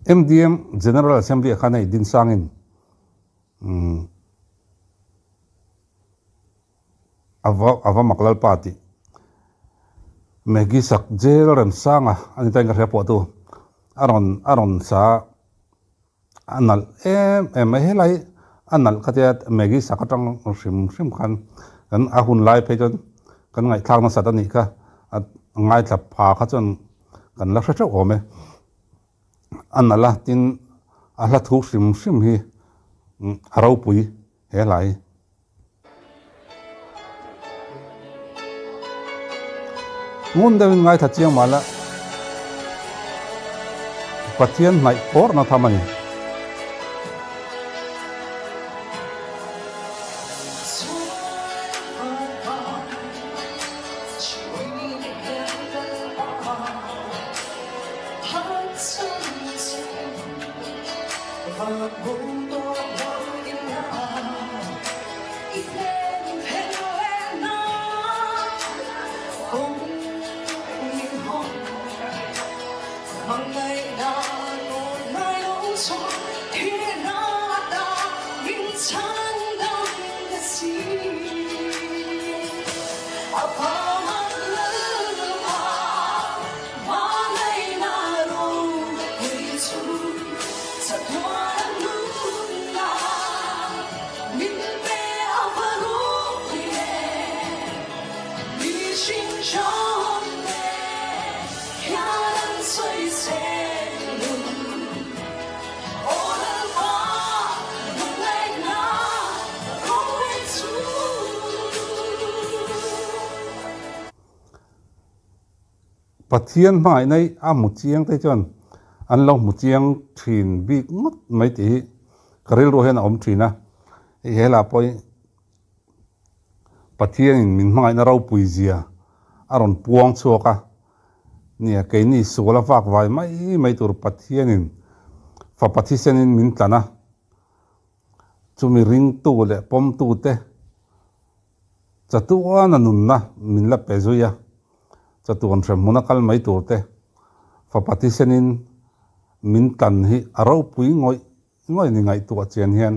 MDM General Assembly khanai din sangin ava maklal party megi sak jail rem sanga ani tang ka po tu aron sa anal helai anal khatiat megi sakatang sim khan kan ahun lai pe jon kan ngai thang na satani ka ngai tla pha kha chon kan la hra ome anala tin ala thu sim hi harau pui helai ngun da ngai tha chiang mala pathian nai por na thamani pathian mai nei mu chiang te chon an lo mu chiang thin bi ngot mai ti karil ro hen om thina hela poi pathian in min mai na rau pui zia aron puang choka nia ke ni sola vak vai mai tur pathian in fa pathisen in min tlana chumi ring tu le pom tu te chatuan anun na min la pezuya chatuan threm munakal mai turte fa patisenin min tan hi aro pui ngoi ni ngai tu chen hian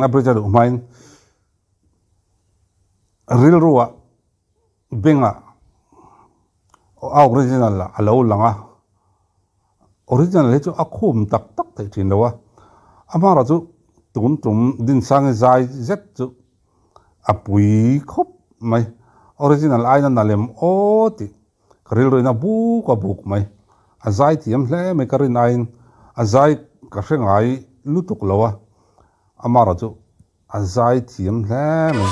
Abrijal umain real ruwa benga original la alo langa original he chu akhum tak thei thin lawa amara chu tum din sang zai zet chu apui khop mai original aina nalem o ti real roina bu ka buk mai azai tiam hle me karin ain azai ka hrengai lutuk lawa amara chu azai thiam hle me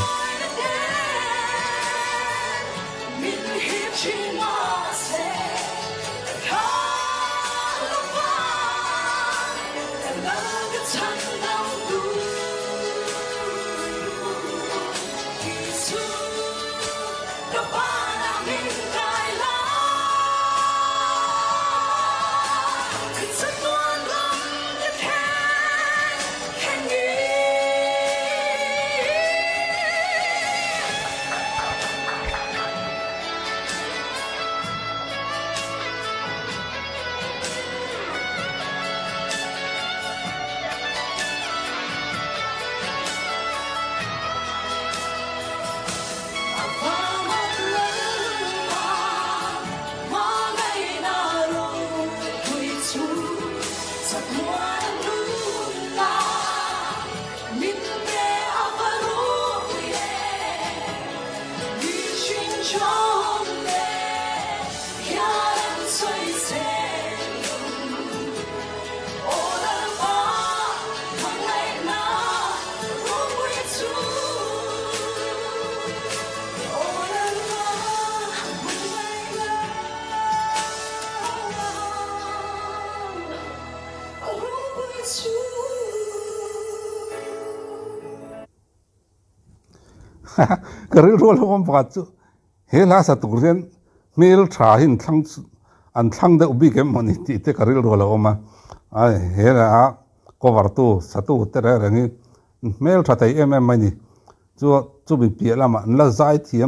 cái rượu rồi ông bắt chú hết là sát tụi gen mail trả hình thăng anh thăng được ubi cái món này thì cái rượu rồi ông mà hết là có vào tu sát tu thế này rằng mail trả thấy em này chú bị bịa làm anh là giải thì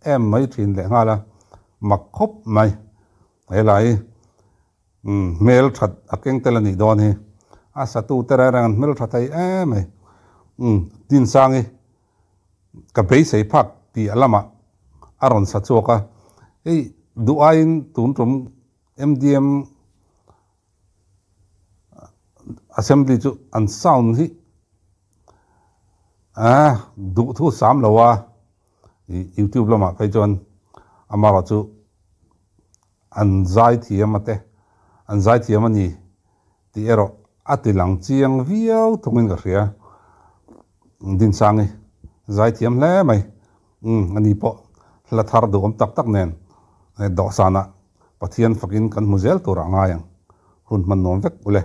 em mấy chuyện lẽ nga là mặc khóc mày hết lại mail trả cái tên là gì đó này sát tu thế này rằng mail trả thấy em mày tin sang ấy cái base say phak pi alama aron sa choka ei duain tun trum MDM assembly chu an sound hi du thu sam lawa YouTube lama phai chon amara chu anxiety amate anxiety amani ti ero atilang chiang viau thungin ga ria din sangi giải thiểm lẽ mày anh đi bộ là thar đồ om tak tak nen đỏ sana pathian fakin kan muzel to ranga yang hun man nom vek ule